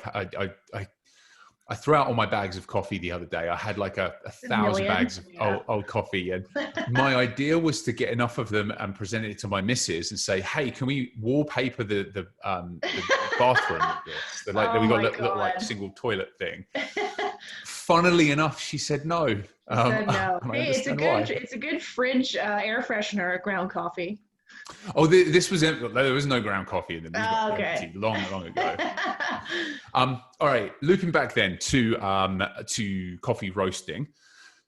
I threw out all my bags of coffee the other day. I had like a 1,000 bags of old coffee. And my idea was to get enough of them and present it to my missus and say, hey, can we wallpaper the bathroom with this? We got a little like single toilet thing. Funnily enough, she said no. Hey, it's a good fridge air freshener, ground coffee. Oh, there was no ground coffee in them. Long ago. All right, looping back then to coffee roasting.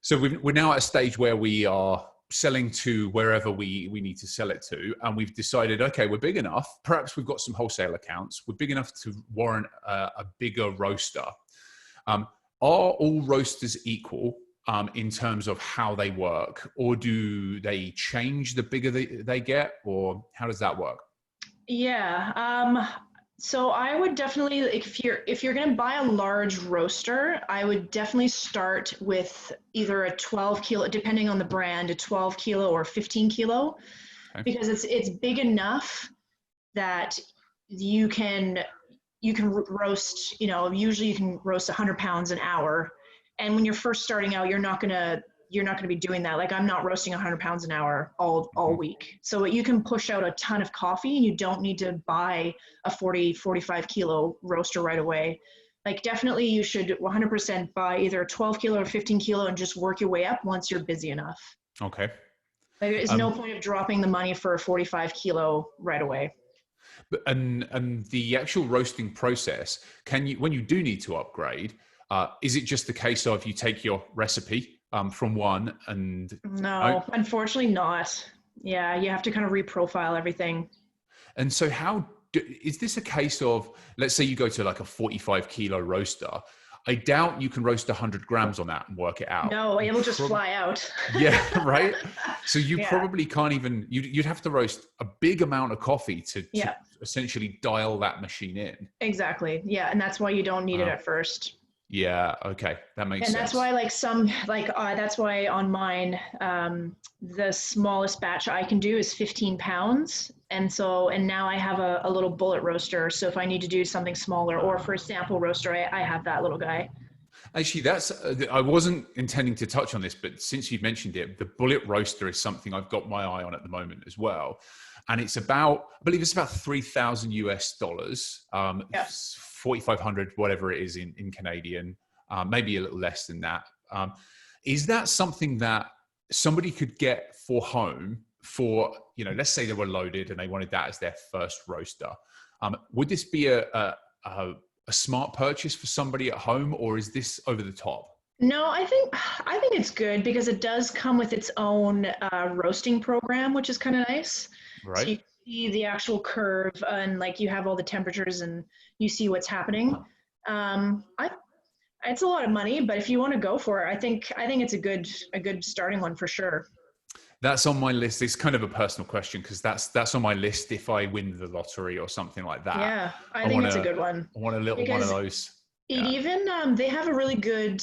So we're now at a stage where we are selling to wherever we need to sell it to, and we've decided, okay, we're big enough. Perhaps we've got some wholesale accounts. We're big enough to warrant a bigger roaster. Are all roasters equal? In terms of how they work, or do they change the bigger they get, or how does that work? So I would definitely, if you're going to buy a large roaster, I would definitely start with either a 12 kilo, depending on the brand, a 12 kilo or 15 kilo, because it's big enough that you can roast, usually you can roast 100 pounds an hour. And when you're first starting out, you're not gonna be doing that. Like, I'm not roasting 100 pounds an hour all week. So you can push out a ton of coffee, and you don't need to buy a 45 kilo roaster right away. Like, definitely you should 100% buy either a 12 kilo or 15 kilo and just work your way up once you're busy enough. Okay. Like, there's no point of dropping the money for a 45 kilo right away. And the actual roasting process, when you do need to upgrade, is it just the case of you take your recipe from one and... No, unfortunately not. Yeah, you have to kind of reprofile everything. And so is this a case of, let's say you go to like a 45 kilo roaster, I doubt you can roast 100 grams on that and work it out. No, it'll just fly out. Yeah, right? So you probably can't even... You'd have to roast a big amount of coffee to essentially dial that machine in. Exactly, yeah, and that's why you don't need it at first. Yeah. Okay. That makes sense. And that's why that's why on mine, the smallest batch I can do is 15 pounds. And now I have a little bullet roaster. So if I need to do something smaller, or for a sample roaster, I have that little guy. Actually, I wasn't intending to touch on this, but since you've mentioned it, the bullet roaster is something I've got my eye on at the moment as well. And it's I believe it's about $3,000 US. 4,500, whatever it is in Canadian, maybe a little less than that. Is that something that somebody could get for home for, let's say they were loaded and they wanted that as their first roaster? Would this be a smart purchase for somebody at home, or is this over the top? No, I think it's good because it does come with its own roasting program, which is kind of nice. Right. So you see the actual curve, and like you have all the temperatures and you see what's happening. It's a lot of money, but if you want to go for it, I think it's a good starting one for sure. That's on my list. It's kind of a personal question because that's on my list if I win the lottery or something like that. Yeah, I think it's a good one. I want a little one of those. They have a really good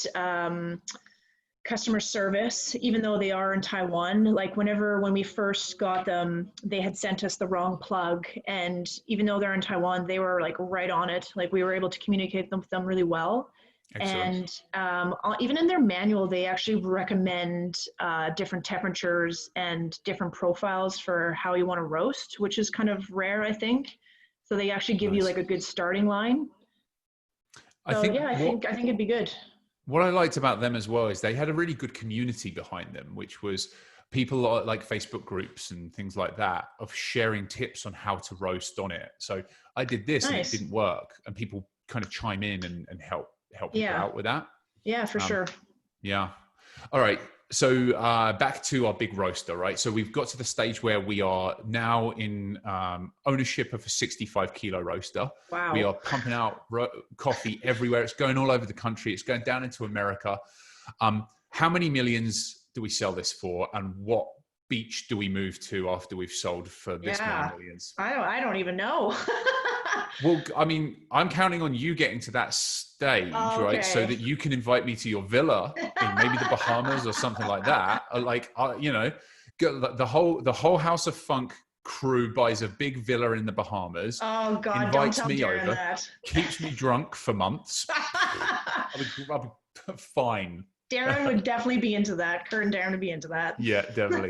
customer service, even though they are in Taiwan. Like when we first got them, they had sent us the wrong plug, and even though they're in Taiwan, they were like right on it. Like we were able to communicate with them really well. Excellent. And even in their manual, they actually recommend different temperatures and different profiles for how you want to roast, which is kind of rare, I think. So they actually give you like a good starting line. I think it'd be good. what I liked about them as well is they had a really good community behind them, which was people like Facebook groups and things like that of sharing tips on how to roast on it. So I did this and it Nice. didn't work, and people kind of chime in and help people Yeah. out with that. Yeah, for Um, sure. yeah. All right. So back to our big roaster, right? So we've got to the stage where we are now in ownership of a 65-kilo roaster. Wow. We are pumping out coffee everywhere. It's going all over the country. It's going down into America. How many millions do we sell this for, and what beach do we move to after we've sold for this many millions? I don't even know. Well, I mean, I'm counting on you getting to that stage, right? So that you can invite me to your villa in maybe the Bahamas or something like that. Or like, you know, the whole House of Funk crew buys a big villa in the Bahamas. Oh God! Invites Don't tell me Darren over, that. keeps me drunk for months. I'll be fine. Darren would definitely be into that. Kurt and Darren would be into that. Yeah, definitely.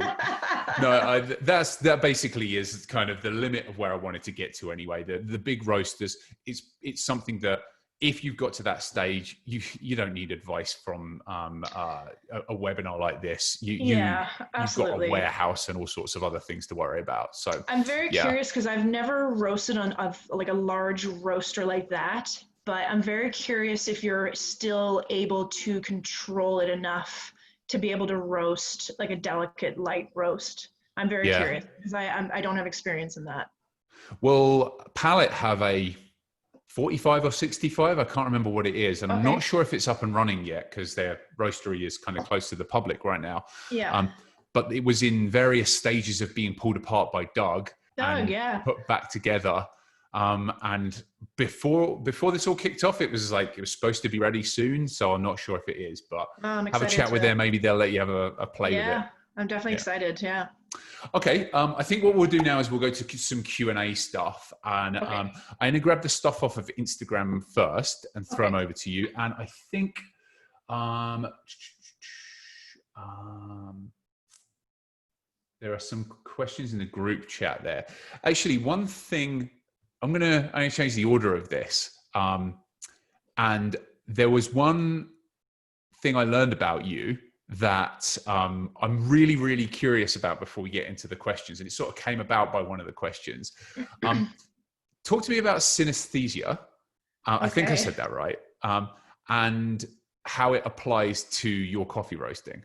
No, that basically is kind of the limit of where I wanted to get to anyway. The big roasters, it's something that if you've got to that stage, you don't need advice from a webinar like this. You've got a warehouse and all sorts of other things to worry about. So I'm very curious because I've never roasted on like a large roaster like that. But I'm very curious if you're still able to control it enough to be able to roast like a delicate light roast. I'm very curious because I don't have experience in that. Well, Pallet have a 45 or 65. I can't remember what it is. And I'm not sure if it's up and running yet because their roastery is kind of close to the public right now. Yeah. But it was in various stages of being pulled apart by Doug and put back together. And before this all kicked off, it was supposed to be ready soon. So I'm not sure if it is, but have a chat with them. Maybe they'll let you have a play with it. Yeah, I'm definitely excited. Yeah. Okay. I think what we'll do now is we'll go to some Q&A stuff. And I'm going to grab the stuff off of Instagram first and throw them over to you. And I think there are some questions in the group chat there. Actually, one thing... I'm going to change the order of this. And there was one thing I learned about you that I'm really, really curious about before we get into the questions. And it sort of came about by one of the questions. Talk to me about synesthesia. I think I said that right. And how it applies to your coffee roasting.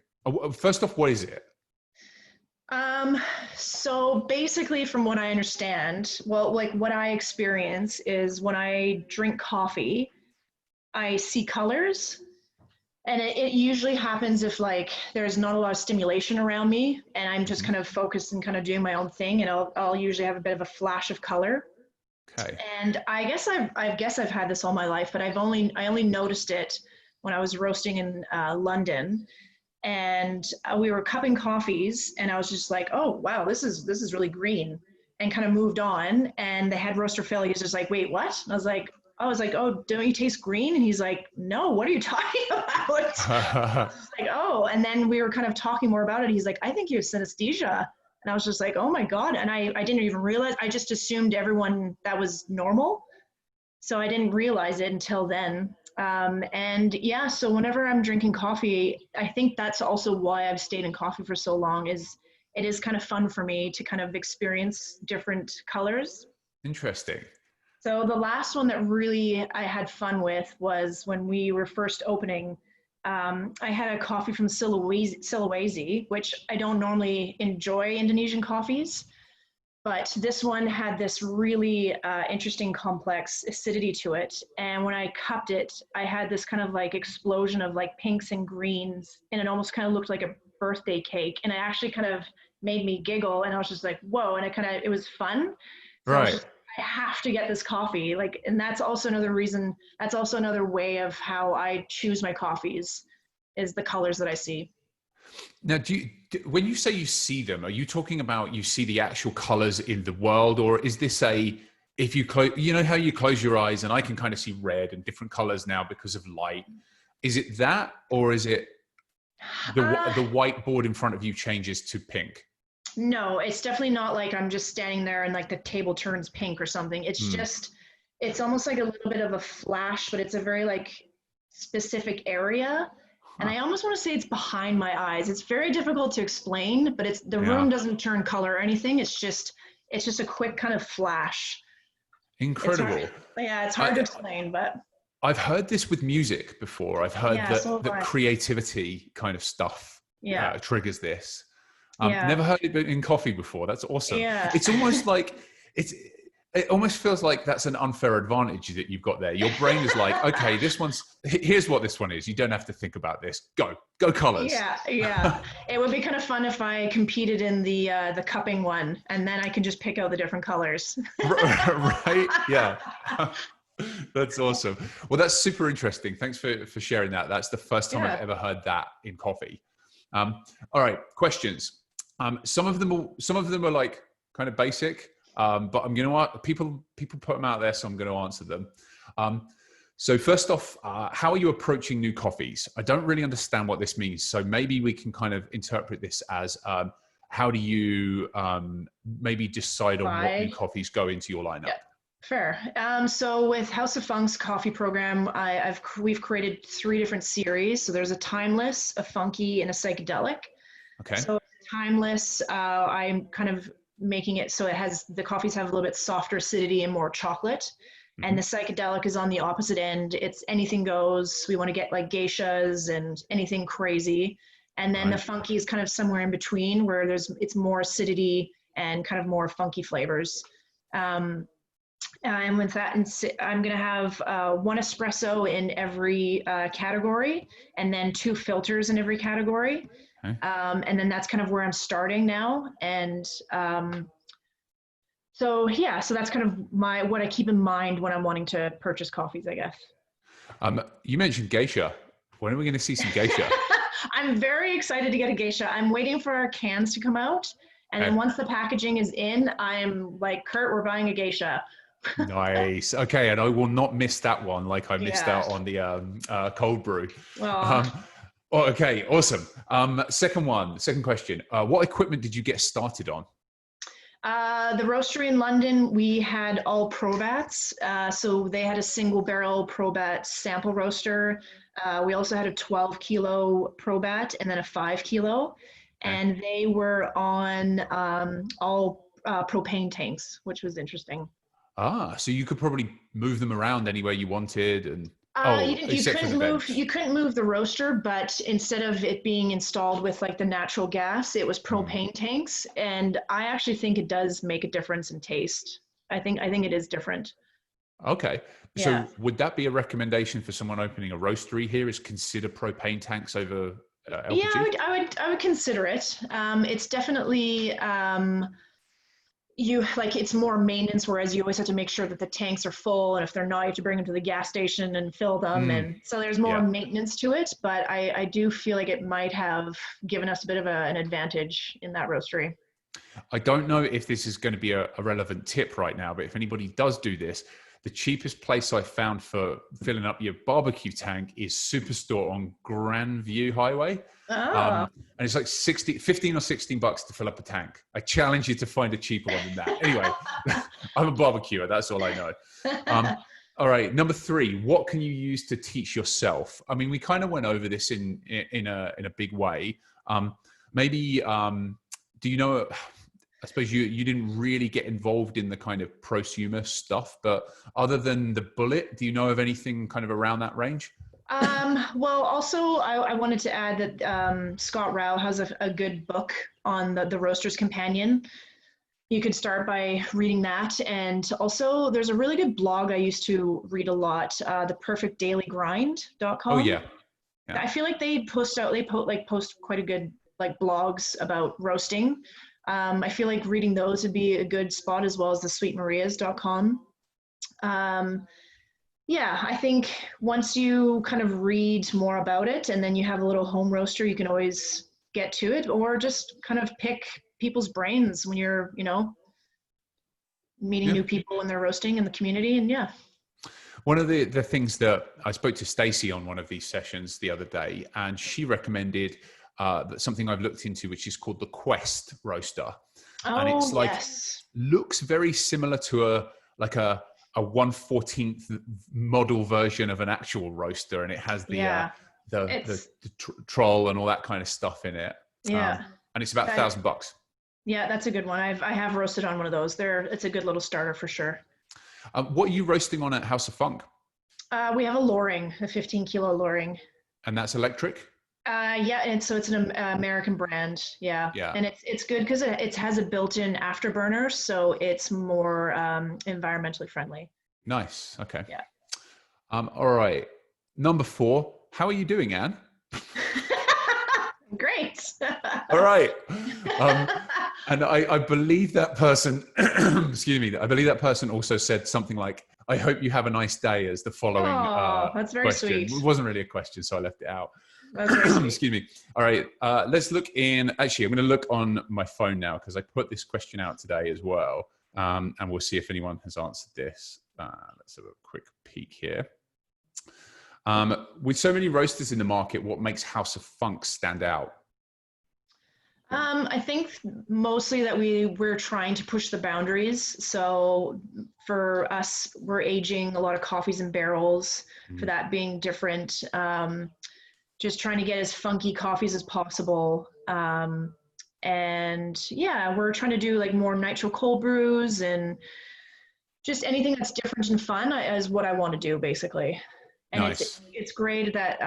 First off, what is it? So basically from what I understand, well, like what I experience is when I drink coffee, I see colors, and it usually happens if like there's not a lot of stimulation around me and I'm just kind of focused and kind of doing my own thing, and I'll usually have a bit of a flash of color. Okay. And I guess I've had this all my life, but I only noticed it when I was roasting in London. And we were cupping coffees, and I was just like, oh wow, this is really green, and kind of moved on. And the head roaster Phil, he was just like, wait, what? And I was like, oh, don't you taste green? And he's like, no, what are you talking about? I was like, oh. And then we were kind of talking more about it. He's like, I think you have synesthesia. And I was just like, oh my God. And I didn't even realize, I just assumed everyone that was normal. So I didn't realize it until then. And yeah, so whenever I'm drinking coffee, I think that's also why I've stayed in coffee for so long, is it is kind of fun for me to kind of experience different colors. Interesting. So the last one that really I had fun with was when we were first opening. I had a coffee from Sulawesi, which I don't normally enjoy Indonesian coffees. But this one had this really interesting complex acidity to it. And when I cupped it, I had this kind of like explosion of like pinks and greens, and it almost kind of looked like a birthday cake. And it actually kind of made me giggle, and I was just like, whoa. And it was fun. So right. I have to get this coffee. And that's also another reason, that's also another way of how I choose my coffees, is the colors that I see. Now, when you say you see them, are you talking about you see the actual colors in the world, or is this if you close, you know how you close your eyes and I can kind of see red and different colors now because of light? Is it that, or is it the whiteboard in front of you changes to pink? No, it's definitely not like I'm just standing there and like the table turns pink or something. It's just, it's almost like a little bit of a flash, but it's a very like specific area. And I almost want to say it's behind my eyes. It's very difficult to explain, but the room doesn't turn color or anything. It's just a quick kind of flash. Incredible. It's hard to explain, but I've heard this with music before. I've heard that creativity kind of stuff triggers this. Never heard it in coffee before. That's awesome. Yeah. It's almost like it almost feels like that's an unfair advantage that you've got there. Your brain is like, okay, here's what this one is. You don't have to think about this. Go colors. Yeah. It would be kind of fun if I competed in the cupping one, and then I can just pick out the different colors. Right? Yeah. That's awesome. Well, that's super interesting. Thanks for sharing that. That's the first time I've ever heard that in coffee. All right, questions. Some of them are like kind of basic. But I'm going to people put them out there, so I'm going to answer them. So first off, how are you approaching new coffees? I don't really understand what this means. So maybe we can kind of interpret this as how do you maybe decide on what new coffees go into your lineup? Yeah, fair. So with House of Funk's coffee program, we've created 3 different series. So there's a timeless, a funky, and a psychedelic. Okay. So timeless, I'm kind of making it so the coffees have a little bit softer acidity and more chocolate. Mm-hmm. And the psychedelic is on the opposite end. It's anything goes. We want to get like geishas and anything crazy. And then the funky is kind of somewhere in between, where it's more acidity and kind of more funky flavors. And with that, I'm going to have 1 espresso in every category, and then 2 filters in every category. Okay. And then that's kind of where I'm starting now. And so that's kind of what I keep in mind when I'm wanting to purchase coffees, I guess. You mentioned geisha. When are we going to see some geisha? I'm very excited to get a geisha. I'm waiting for our cans to come out. And then once the packaging is in, I'm like, Kurt, we're buying a geisha. Nice. Okay. And I will not miss that one. Like I missed out on the cold brew. Okay, awesome. Second question. What equipment did you get started on? The roastery in London, we had all Probats. So they had a single barrel Probat sample roaster. We also had a 12 kilo Probat and then a 5 kilo. And they were on all propane tanks, which was interesting. So you could probably move them around anywhere you wanted and... You couldn't move the roaster, but instead of it being installed with like the natural gas, it was propane tanks, and I actually think it does make a difference in taste. I think it is different. Okay, so would that be a recommendation for someone opening a roastery here? Is consider propane tanks over LPG? Yeah, I would consider it. It's definitely. It's more maintenance, whereas you always have to make sure that the tanks are full, and if they're not, you have to bring them to the gas station and fill them. And so there's more maintenance to it, but I do feel like it might have given us a bit of an advantage in that roastery. I don't know if this is going to be a relevant tip right now, but if anybody does do this, the cheapest place I found for filling up your barbecue tank is Superstore on Grandview Highway. And it's like 15 or 16 bucks to fill up a tank. I challenge you to find a cheaper one than that. Anyway, I'm a barbecuer. That's all I know. All right. Number 3, what can you use to teach yourself? I mean, we kind of went over this in a big way. Maybe, do you know, I suppose you didn't really get involved in the kind of prosumer stuff, but other than the bullet, do you know of anything kind of around that range? Well, also, I wanted to add that Scott Rao has a good book on the Roaster's Companion. You could start by reading that. And also, there's a really good blog I used to read a lot, theperfectdailygrind.com. Oh, yeah. I feel like they post quite a good like blogs about roasting. I feel like reading those would be a good spot, as well as the sweetmarias.com. I think once you kind of read more about it and then you have a little home roaster, you can always get to it, or just kind of pick people's brains when you're, meeting new people when they're roasting in the community. And one of the things that I spoke to Stacey on one of these sessions the other day, and she recommended that something I've looked into, which is called the Quest roaster. And it's like, looks very similar to a a 1/14th model version of an actual roaster, and it has the troll and all that kind of stuff in it. Yeah. And it's about $1,000. Yeah, that's a good one. I have roasted on one of those. It's a good little starter for sure. What are you roasting on at House of Funk? We have a Loring, a 15-kilo Loring. And that's electric? Yeah, and so it's an American brand. Yeah. And it's good because it has a built-in afterburner, so it's more environmentally friendly. Nice. Okay. Yeah. All right. Number 4. How are you doing, Anne? Great. All right. And I believe that person, excuse me, I believe that person also said something like, I hope you have a nice day as the following that's very question. sweet. It wasn't really a question, so I left it out. That's very sweet. Excuse me. All right. Let's look in. Actually, I'm going to look on my phone now because I put this question out today as well. And we'll see if anyone has answered this. Let's have a quick peek here. With so many roasters in the market, what makes House of Funk stand out? I think mostly that we're trying to push the boundaries. So for us, we're aging a lot of coffees in barrels, for that being different. Just trying to get as funky coffees as possible. And yeah, we're trying to do like more nitro cold brews and just anything that's different and fun is what I want to do basically. And nice. It's great that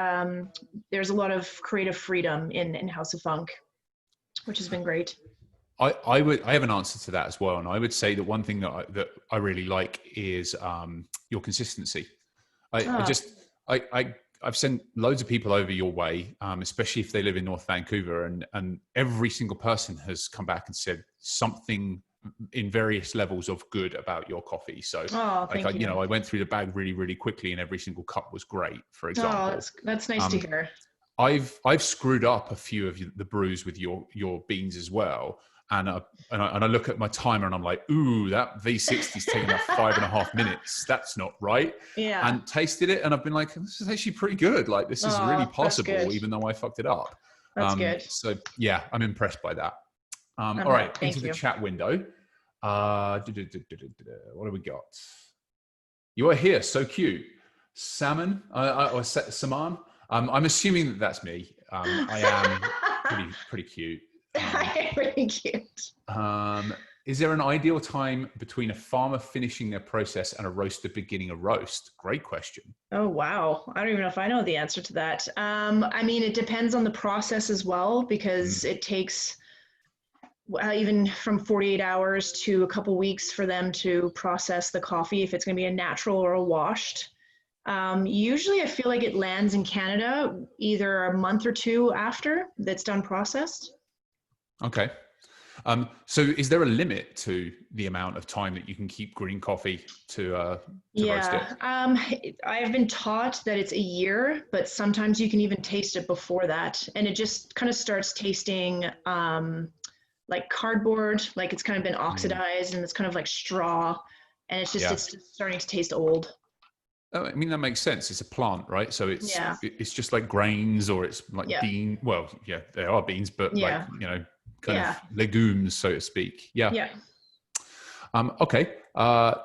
there's a lot of creative freedom in House of Funk, which has been great. I have an answer to that as well, and I would say that one thing that I really like is your consistency. I've sent loads of people over your way, especially if they live in North Vancouver, and every single person has come back and said something in various levels of good about your coffee. So thank you. I went through the bag really, really quickly, and every single cup was great, for example. That's nice to hear. I've screwed up a few of the brews with your beans as well. And I look at my timer and I'm like, ooh, that V60's taking about 5.5 minutes. That's not right. Yeah. And tasted it, and I've been like, this is actually pretty good. Like, this is really possible, even though I fucked it up. That's good. So yeah, I'm impressed by that. All right, into the chat window. What do we got? You are here, so cute. Salmon or Saman. I'm assuming that that's me. I am pretty cute. Pretty cute. Is there an ideal time between a farmer finishing their process and a roaster beginning a roast? Great question. Oh, wow. I don't even know if I know the answer to that. I mean, it depends on the process as well, because it takes even from 48 hours to a couple weeks for them to process the coffee, if it's going to be a natural or a washed. Usually I feel like it lands in Canada either a month or two after that's done processed. Okay. So is there a limit to the amount of time that you can keep green coffee to roast it? I have been taught that it's a year, but sometimes you can even taste it before that. And it just kind of starts tasting like cardboard, like it's kind of been oxidized and it's kind of like straw. And it's just, it's starting to taste old. I mean, that makes sense. It's a plant, right? So it's just like grains, or it's like bean. Well, yeah, they are beans, but like, kind of legumes, so to speak. Yeah. Okay.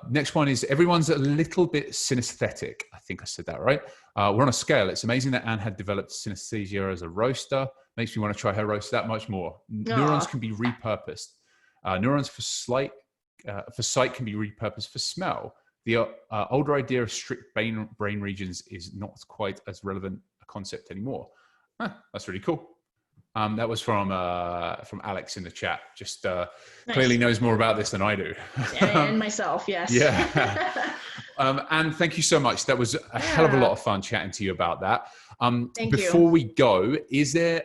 Next one is everyone's a little bit synesthetic. I think I said that right. We're on a scale. It's amazing that Anne had developed synesthesia as a roaster. Makes me want to try her roast that much more. Neurons can be repurposed. Neurons for sight can be repurposed for smell. The older idea of strict brain regions is not quite as relevant a concept anymore. That's really cool. That was from Alex in the chat. Just nice. Clearly knows more about this than I do. And myself, yes. Yeah. And thank you so much. That was a hell of a lot of fun chatting to you about that. Before we go, is there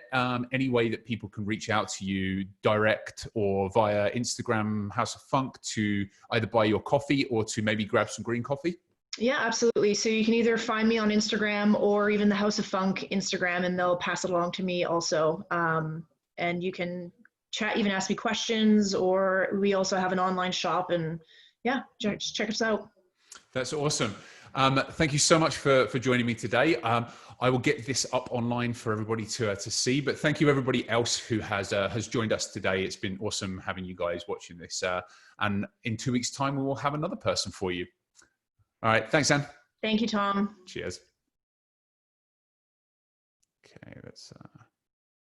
any way that people can reach out to you direct or via Instagram House of Funk to either buy your coffee or to maybe grab some green coffee? Yeah, absolutely. So you can either find me on Instagram or even the House of Funk Instagram, and they'll pass it along to me also. And you can chat, even ask me questions, or we also have an online shop, and just check us out. That's awesome. Thank you so much for joining me today. I will get this up online for everybody to see, but thank you everybody else who has joined us today. It's been awesome having you guys watching this. And in 2 weeks' time, we will have another person for you. All right. Thanks, Ann. Thank you, Tom. Cheers. Okay, let's